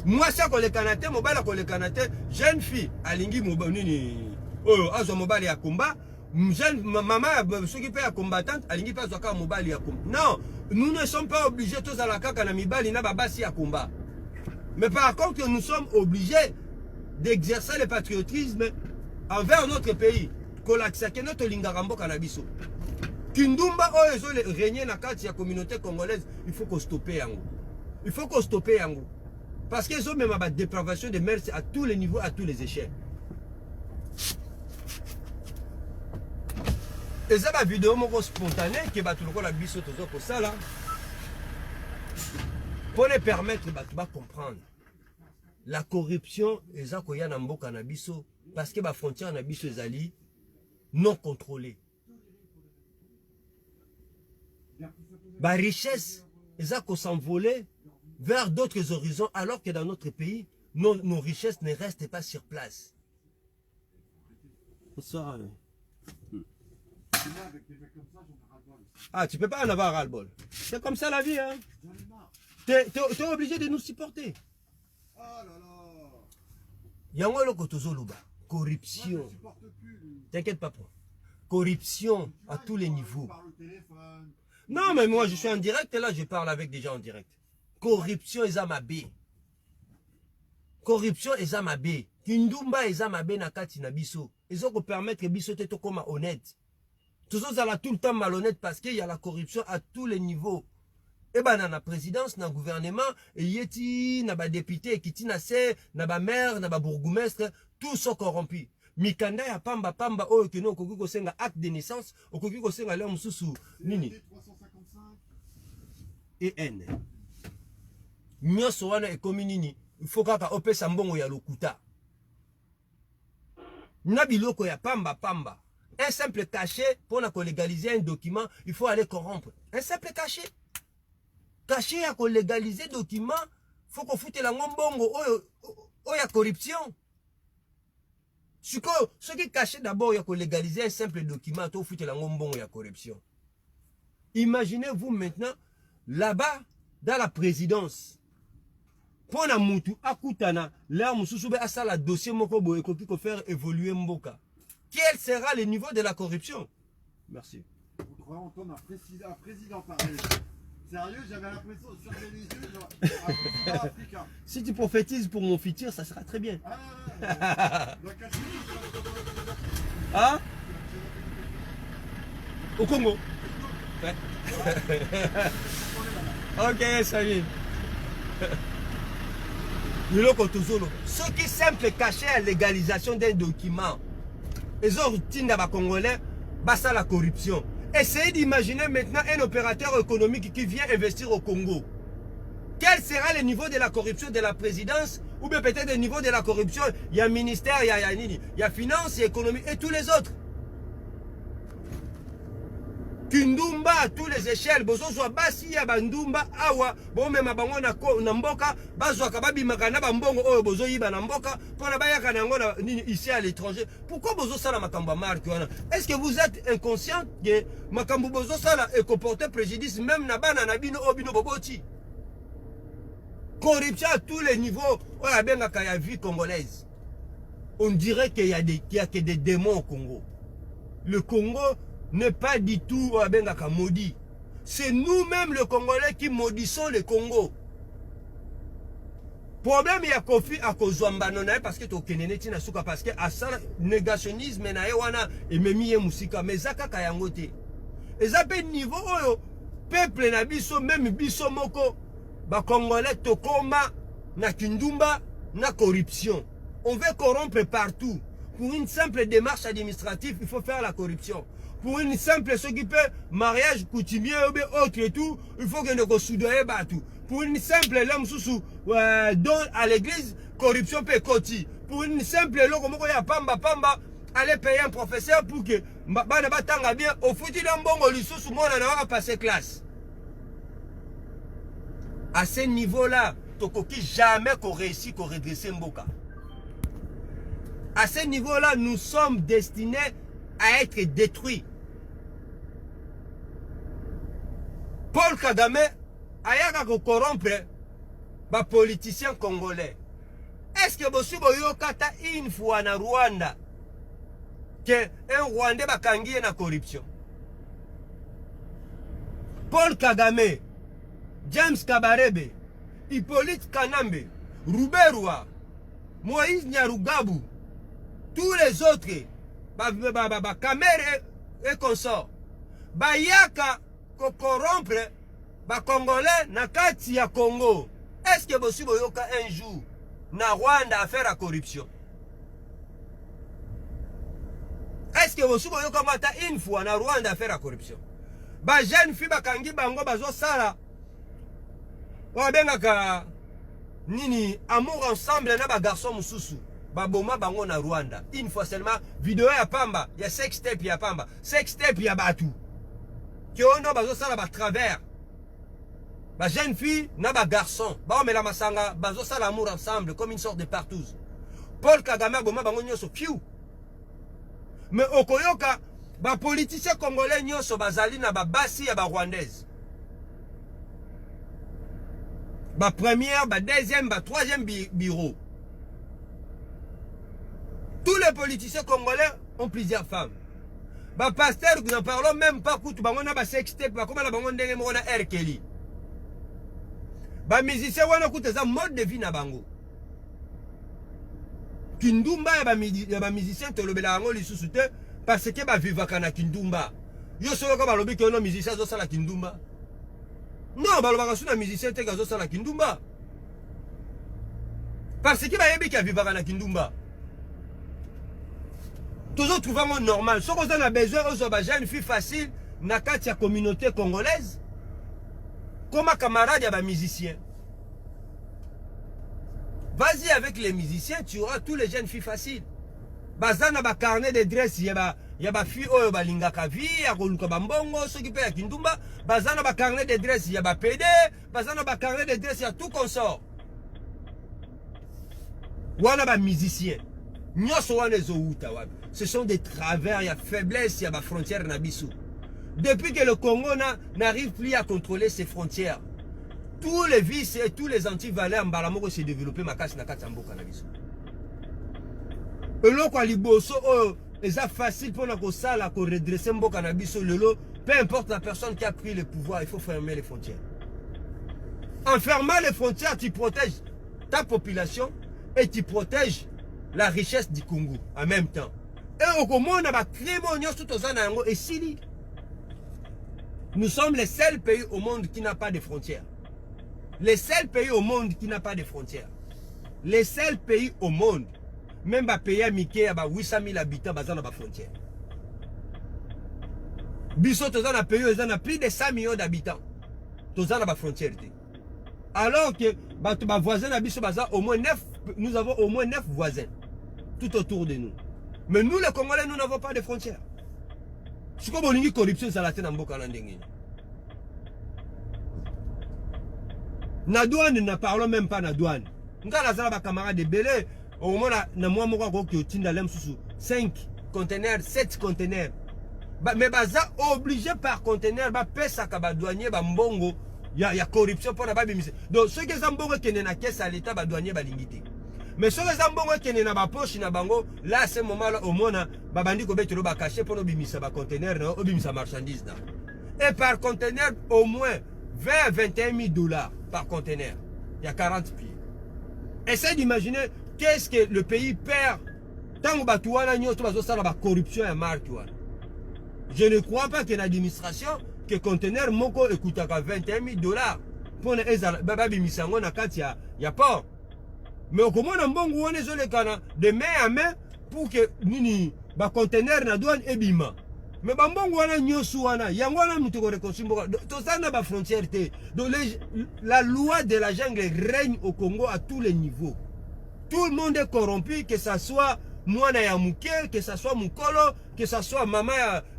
Moi ça ko le kanate, mobala ko le kanate, jeune fille alingi nini oh azo mobali ya combat, jeune maman soki pe ya combattante alingi pa zoka mobali ya combat. Non, nous ne sommes pas obligés tous à la kaka na mibali na babasi ya combat. Mais par contre, nous sommes obligés d'exercer le patriotisme envers notre pays. Kolakisake notre lingarambo kanabiso. Kindumba oyo régner na kati ya communauté congolaise, il faut qu'on stoppe yango. Il faut qu'on stoppe yango. Parce qu'ils ont même la dépravation de mœurs à tous les niveaux, à tous les échelles. Et ça va vidéo moko spontanée qui va tout le monde la biso tozo pour ça là. Pour les permettre de comprendre. La corruption est ça qu'il y a dans le cannabis parce que la frontière cannabis est non contrôlée. La richesse est ça qu'on s'envolait vers d'autres horizons alors que dans notre pays, nos richesses ne restent pas sur place. Ça, ah, tu peux pas en avoir ras-le-bol. C'est comme ça la vie, hein. T'es obligé de nous supporter. Oh là là. Yango loko tozoluba. Corruption. T'inquiète pas, corruption à tous les niveaux. Non, mais moi je suis en direct et là je parle avec des gens en direct. Corruption est amabé. Corruption est amabé. Kindumba est amabé na kati na biso. Ils ont permettre que biso te koma honnête. Tous ça là tout le temps malhonnête parce qu'il y a la corruption à tous les niveaux. Et ben dans la présidence, dans le gouvernement, et yeti, na ba député, kiti na se, na ba maire, na ba bourgmestre, tous sont corrompus. Mikanda ya pamba pamba oyo keno okoki kosenga acte de naissance, okoki kosenga leo mususu nini? 355 et N. Nyoso wana ekomi nini? Il faut kaka opesa mbongo ya lokuta. Na biloko ya pamba pamba. Un simple cachet pour légaliser un document, il faut aller corrompre. Un simple cachet. Cachet à légaliser un document, il faut qu'on foute la ngombongo, il y a corruption. Ce qui est caché d'abord, il y a légaliser un simple document, il faut foute la ngombongo, il y a corruption. Imaginez-vous maintenant, là-bas, dans la présidence, pour la moutou, akutana, là, moussousoube, à ça, la dossier, moko boye, koki ko faire évoluer mboka. Quel sera le niveau de la corruption? Merci. On croit entendre un président pareil. Sérieux, j'avais l'impression de fermer les yeux, genre, un président africain. Si tu prophétises pour mon futur, ça sera très bien. Hein? Au Congo. Ouais. Ok, salut. Ce qui est simple caché à légalisation d'un document. Les autres Congolais, ça la corruption. Essayez d'imaginer maintenant un opérateur économique qui vient investir au Congo. Quel sera le niveau de la corruption de la présidence ou bien peut-être le niveau de la corruption? Il y a ministère, il y a finance, il y a économie et tous les autres. Kindumba à tous les échelles, bozo soit basi ya bandumba awa, bon même bango na mboka, bazwa kababi makana ba mbongo oyo bozo yiba na mboka, pona ba yaka na ngona ici à l'étranger. Pourquoi bozo sala makamba marque wana? Est-ce que vous êtes inconscient que makambo bozo sala et comporter préjudice même na bana na bino obino boboti? Corruption à tous les niveaux, oya benga kaya vie congolaise. On dirait qu'il y a que des démons au Congo. Le Congo n'est pas du tout maudit. C'est nous-mêmes les Congolais qui maudissons le Congo. Problème il y a Kofi à cause de parce que tu as parce que à ça négationnisme na wana et memi musika mais zaka kayangote. Et ça peut niveau peuple na biso même biso moko ba Congolais tokoma na kindumba na corruption. On veut corrompre partout. Pour une simple démarche administrative, il faut faire la corruption. Pour une simple ce qui peut mariage coutumier ou autre et tout, il faut que nous soudoyer tout. Pour une simple l'homme sous don à l'église, corruption peut côté. Pour une simple l'homme comme il y a pamba aller payer un professeur pour que bana batanga bien au foutu d'un bon lisusu mona na passer classe. À ce niveau-là, tokoki jamais qu'on réussit qu'on redresser Mboka. À ce niveau-là, nous sommes destinés à être détruits. Paul Kagame ayaka ko corrompre ba politiciens congolais. Est-ce que vous boyokata une fois na Rwanda que un Rwandais bakangi na corruption? Paul Kagame, James Kabarebe, Hippolyte Kanambe, Ruberwa, Moïse Nyarugabu, tous les autres, Kamere et consorts, Bayaka ko corrompre ba Congolais na kati ya Congo. Est-ce que vous boyoka un jour na Rwanda à faire la corruption? Est-ce que vous boyoka mata une fois na Rwanda à faire la corruption? Ba jeune fille bakangi bango bazo sala wabengaka nini amour ensemble na ba garçon mususu ba boma bango na Rwanda une fois seulement vidéo ya pamba ya sex tape ya pamba sex tape ya batu ki ono bazo sala ba travers ba jeune fille na ba garçon ba omela masanga bazo sala amour ensemble comme une sorte de partouze. Paul Kagame boma bango nyoso fiu mais okoyoka ba politiciens congolais nyoso bazali na ba basi ya ba rwandaise. Ba première, ba deuxième, ba troisième bureau. Tous les politiciens congolais ont plusieurs femmes. Ba pasteur, nous n'en parlons même pas koutou bango na ba sextape, ba koma na bango ndenge moko na R. Kelly. Ba musicien wana koutou za mode de vie na bango. Kindumba ya ba musicien tolobela bango lisusu te. Parce que ba vivaka na Kindumba. Yo solo ka balobi ke no musicien zo sala Kindumba. Non, balobaka suna musicien te ka zo sala Kindumba. Parce que ba yebi ka vivaka na Kindumba. Toujours trouvant normal. Ce qu'on a besoin aux ba jeune fille facile na kati ya communauté congolaise. Comme camarade ya ba musicien. Vas-y avec les musiciens, tu auras tous les jeunes filles faciles. Bazana ba carnet de dresse ya ba fi oyo balingaka vi ya koluka bambongo soki pe ya Kindumba bazana ba carnet de dresse ya ba PD bazana ba carnet de dresse ya tout consort wana ba musicien nyoso wana ezouta wapi. Ce sont des travers ya faiblesse ya ba frontière na biso. Depuis que le Congo n'arrive plus à contrôler ses frontières, tous les vices et tous les antivaleurs mbalamoko s'est développé makasi na kati ya mboka na biso. Eloko aliboso oh c'est facile pour nous sala ko redresser mboka na biso lelo, peu importe la personne qui a pris le pouvoir, il faut fermer les frontières. En fermant les frontières, tu protèges ta population et tu protèges la richesse du Congo en même temps. Et au Congo, on a créé tout aux et Sili. Nous sommes les seuls pays au monde qui n'a pas de frontières. Les seuls pays au monde qui n'a pas de frontières. Les seuls pays au monde. Même les pays à Mickey, il y a 800 000 habitants dans la frontière. Bissot, dans un pays où il y a plus de 100 millions d'habitants. Dans la frontière. Alors que nos voisins, nous avons au moins 9 voisins tout autour de nous. Mais nous, les Congolais, nous n'avons pas de frontières. C'est comme une corruption, ça l'a été dans le na douane, ne parlons même pas de douane. Nous avons des camarades de Belé. Au moment où on a 5 conteneurs, 7 conteneurs. Mais baza obligé par conteneur, ba pesa ka ba douanier ba mbongo, il y a corruption pour la ba bimise. Donc ceux qui sont mbongo qui na caisse à l'état ba douanier ba lingité. Mais ceux qui sont mbongo qui na ba poche na bango, là à ce moment là au moins ba bandi ko betelo ba cacher pour no bimisa ba conteneur na, o bimisa marchandise na. Et par conteneur au moins 20-21 000 dollars par conteneur. Il y a 40 pieds. Essayez d'imaginer qu'est-ce que le pays perd tant que la corruption et marque. Je ne crois pas que l'administration, que le conteneur moko coûte 21 000 dollars pour les babimissango na kati ya port. Mais au comment on bon de main à main pour que nini ba conteneur na douane ebima. Mais bambongo wana nyosu wana yango wana mutu ko reconsimboka to sana ba frontière té. Donc la loi de la jungle règne au Congo à tous les niveaux. Tout le monde est corrompu, que ce soit Mwana ya Muke, que ce soit Mukolo, que ce soit Mama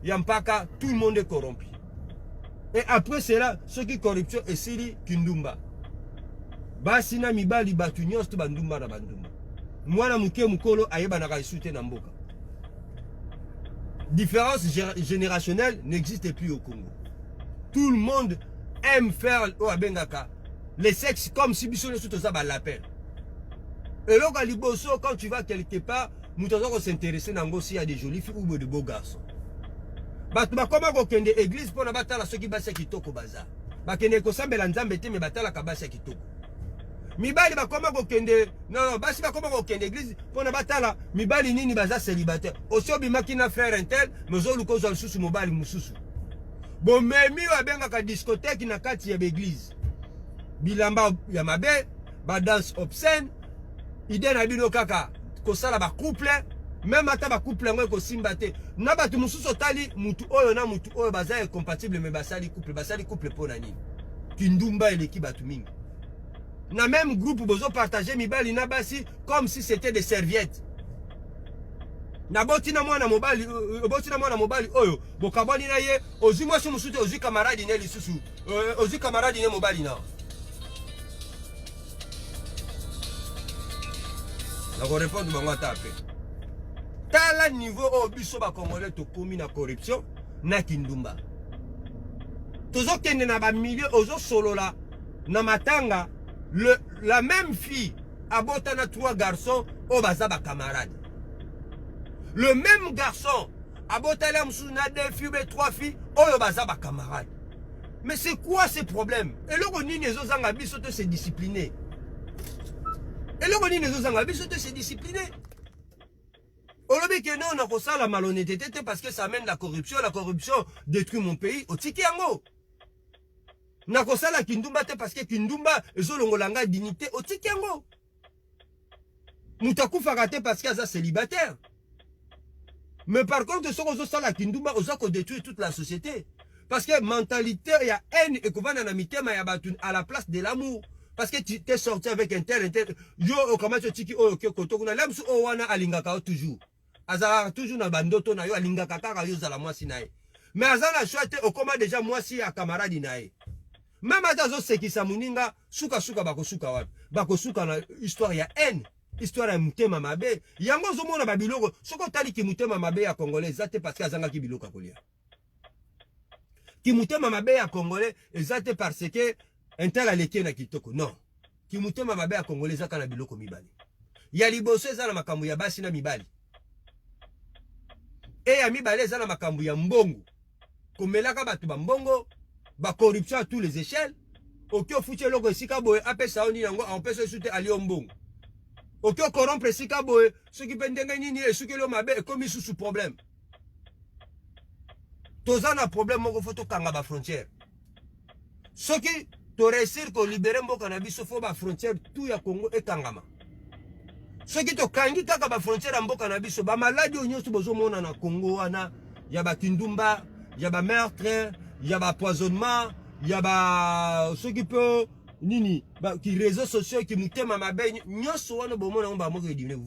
ya Mpaka, tout le monde est corrompu. Et après cela, ceux qui corruption est Sili Kindumba. basi na mibali batu nyonso bandumba na bandumba. Mwana muke mukolo ayeba na kaisute na mboka. Différence générationnelle n'existe plus au Congo. Tout le monde aime faire les sexes comme si biso tout ça ba la peine. Et là quand tu vas quelque part, nous devons s'intéresser dans s'il y a des jolies filles ou de beaux garçons. Batu bakoma ko kende église pour na batala soki basa kitoko bazar. Bakende ko sambela nzambe te me batala ka basa kitoko. Mibali bakoma ko kende non basi bakoma ko kende église pour na batala mibali nini baza célibataire. Oso bimaki na faire un tel mezo luko zo susu mobali mususu. Bon memi wa benga ka discothèque na kati ya église. Bilamba ya mabe, ba danse obscène. Ide na bino kaka ko sala ba couple. Même ata ba couple ngo ko simba te na batu mususu tali mutu oyo na mutu oyo baza compatible me basali couple pona nini kindumba eleki batu mingi na même groupe bozo partager mibali na basi comme si c'était des serviettes na botina mwana mobali oyo bokabani na ye ozi mwasi mususu ozi camarade ne lisusu ozi camarade ne mobali na ko répondre bango ata après. Tala niveau au biso ba congolais to komi na corruption na kindumba. Tozo kende na ba milieu ozo solola na matanga la même fille abota na 3 garçons o baza ba camarade. Le même garçon abota la msou na 2 filles et 3 filles o baza ba camarade. Mais c'est quoi ce problème? Et le roni nezo zanga biso to se discipliner. Et le roni nezo zanga biso to se discipliner. Olobi que non, on a ça la malhonnêteté parce que ça amène la corruption détruit mon pays. Au tiki yango. Na ko ça la kindumba te parce que kindumba ezolongolanga dignité au tiki yango. Mutaku farate parce qu'il y a célibataire. Mais par contre, ce qu'on ça la kindumba osa ko détruire toute la société. Parce que mentalité il y a haine et qu'on va dans la mitema ya batun à la place de l'amour. Parce que tu t'es sorti avec un tel yo comment tu tiki o ke koto kuna lamsu o wana alingaka toujours. Azara toujours na bandoto na yo alinga kaka yo zala mwasi nae. Mais azana choite okoma déjà mwasi ya camarade nae. Même azazo sekisa muninga suka bako suka wapi. Bako suka na histoire ya haine, histoire ya mutema mabe. Yango zo mona babiloko soko tali ki mutema mabe ya congolais zate parce que azanga ki biloko kolia. Ki mutema mabe ya congolais ezate parce que intela leki na kitoko. Non. Ki mutema mabe ya congolais zaka na biloko mibali. Ya liboso za na makambo ya basi na mibali. Et ya mibale za na makambu ya mbongo komelaka batu ba mbongo ba corruption à tous les échelles okyo fuche loko esika boye apesa oni yango empêche sute ali mbongo okyo corrompre esika boye soki pendenga nini esuki lo mabe comme sous problème toza na problème moko foto kanga ba frontière soki to réussir ko libérer mboka na biso fo ba frontière tout ya Congo ekangama. Ce qui te kangi kaka ba frontière ya mboka na biso ba maladi onyoso bozo mona na Congo wana ya ba kindumba ya ba meurtre ya ba poisonnement ya ba ce qui peut nini ba ki réseaux sociaux ki mutema mabe nyoso wana bomona ngomba moko edine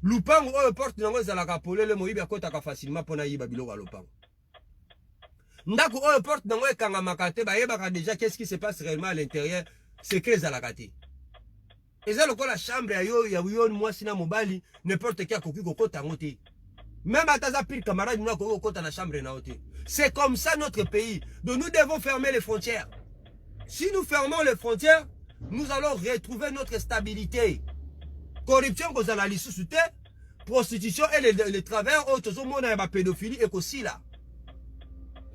lupango oyo porte nango za la kapolele moyibi akota ka facilement pona yiba biloko lupango ndako oyo porte nango ekanga makate ba yeba déjà qu'est-ce qui se passe réellement à l'intérieur secret za la kati. Et ça, la chambre, il y a moi, si mobali, n'importe qui a cocu kokota ngote. Même à ta pire camarade, nous avons kokota la chambre naote. C'est comme ça notre pays. Donc nous devons fermer les frontières. Si nous fermons les frontières, nous allons retrouver notre stabilité. Corruption, qu'on a sous terre, prostitution et les travers, autres monde a pédophilie et aussi là.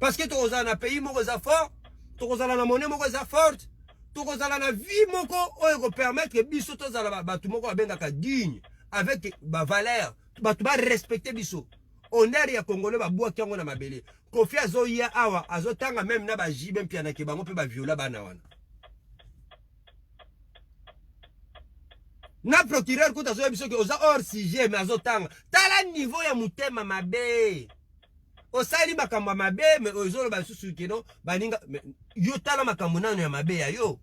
Parce que tu as un pays, mon fort, tu as la monnaie, mon forte. Tokozala na vie moko oyo ko permettre biso tozala batu moko abengaka digne avec ba valeur batu ba respecter biso honneur ya congolais ba bwa kyango na mabele Kofi azoya awa azotanga même na ba jibe mpia na kebango pe ba viola bana wana na procureur kuta zoya biso ke oza hors sujet mais azotanga tala niveau ya mutema mabe osali makambo mabe mais ozolo ba susu keno baninga yo tala makambo nano ya mabe ya yo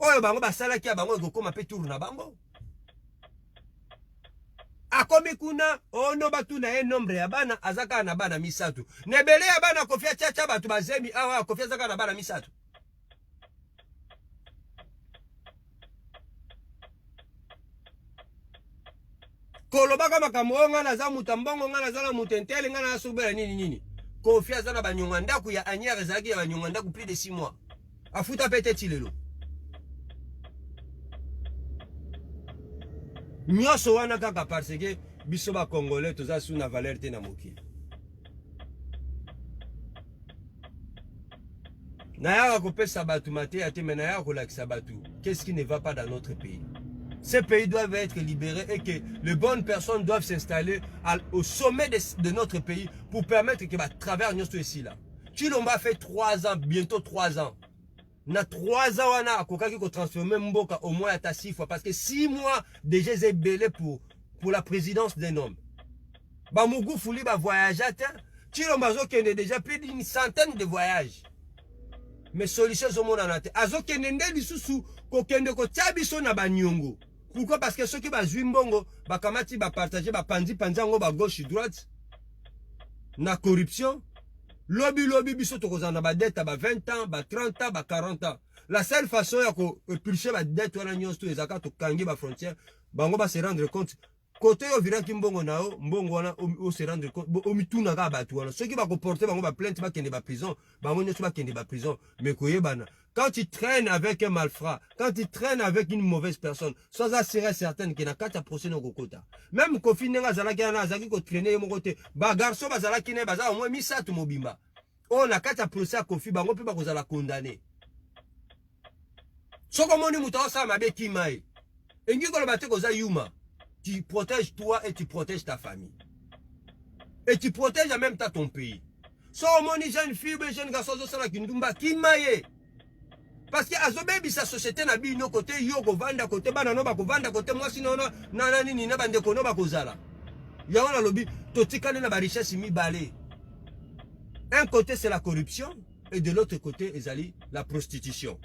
oyo bango basalaki ya bango ekokoma pe tour na bango akomi kuna ono batu na ye nombre ya bana azaka na bana misatu nebele ya bana kofia chacha batu bazemi awa kofia zaka na bana misatu kolobaka makambo oyo nga naza mutu mbongo nga naza na mutu entele nga nasobela nini Kofi aza na banyonga ndaku ya Anière ezalaki ya banyonga ndaku plus de 6 mois afuta pete ti lelo nyonso wana kaka parce que biso ba congolais toza su na valeur te na mokili nayaka kopesa batu mateya te mais nayaka kolakisa batu qu'est-ce qui ne va pas dans notre pays. Ces pays doivent être libérés et que les bonnes personnes doivent s'installer au sommet de notre pays pour permettre que travers nous ici là. Chilomba fait 3 ans, bientôt 3 ans. Na 3 ans, on a transformé Mboka au moins à 6 fois parce que 6 mois déjà j'ai belé pour la présidence d'un homme. Bamougou Fouli va voyager. Chilomba Zokende déjà plus d'une centaine de voyages. Mais solution au monde en a. Azokende Ndeli kokende ko tiabiso na banyongo. Pourquoi? Parce que ceux qui bazui mbongo bakamati partager pandi ngo ba gauche droite na corruption lobby biso tokozana ba dette ba 20 ans ba 30 ans ba 40 ans. La seule façon ya ko pulcher ba dette wana nyonso ezaka to kangi ba frontière bango ba se rendre compte côté yo viraki mbongo nao mbongo wana o se rendre compte o mituna ka batu wana ceux qui ba ko porter bango ba plainte ba kende ba prison bango nyonso ba kende ba prison mais koyebana. Quand tu traînes avec un malfrat, quand tu traînes avec une mauvaise personne, sois assuré certain qu'il n'a qu'à t'approcher dans le côté. Même quand tu traîner mon côté, bah garçon, au moins mis ça tout mobimba. On a qu'à t'approcher à Kofi, bah on peut pas vous la condamner. So comme on dit mouton ça m'a bé qui maille. Et qui qu'on battre aux yuma. Tu protèges toi et tu protèges ta famille. Et tu protèges en même temps ton pays. So on dit jeune fille, jeune garçon, ça la qui maille. Parce que azobebi sa société na bino côté yo ko vanda côté bana no ba ko vanda côté moi sinon na nini na bande ko no ba ko zala ya wana lobi to tikane na ba richesse mi balé. Un côté c'est la corruption et de l'autre côté ezali la prostitution.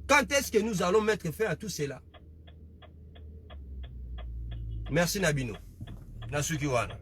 Quand est-ce que nous allons mettre fin à tout cela? Merci Nabino. Nasuki wana.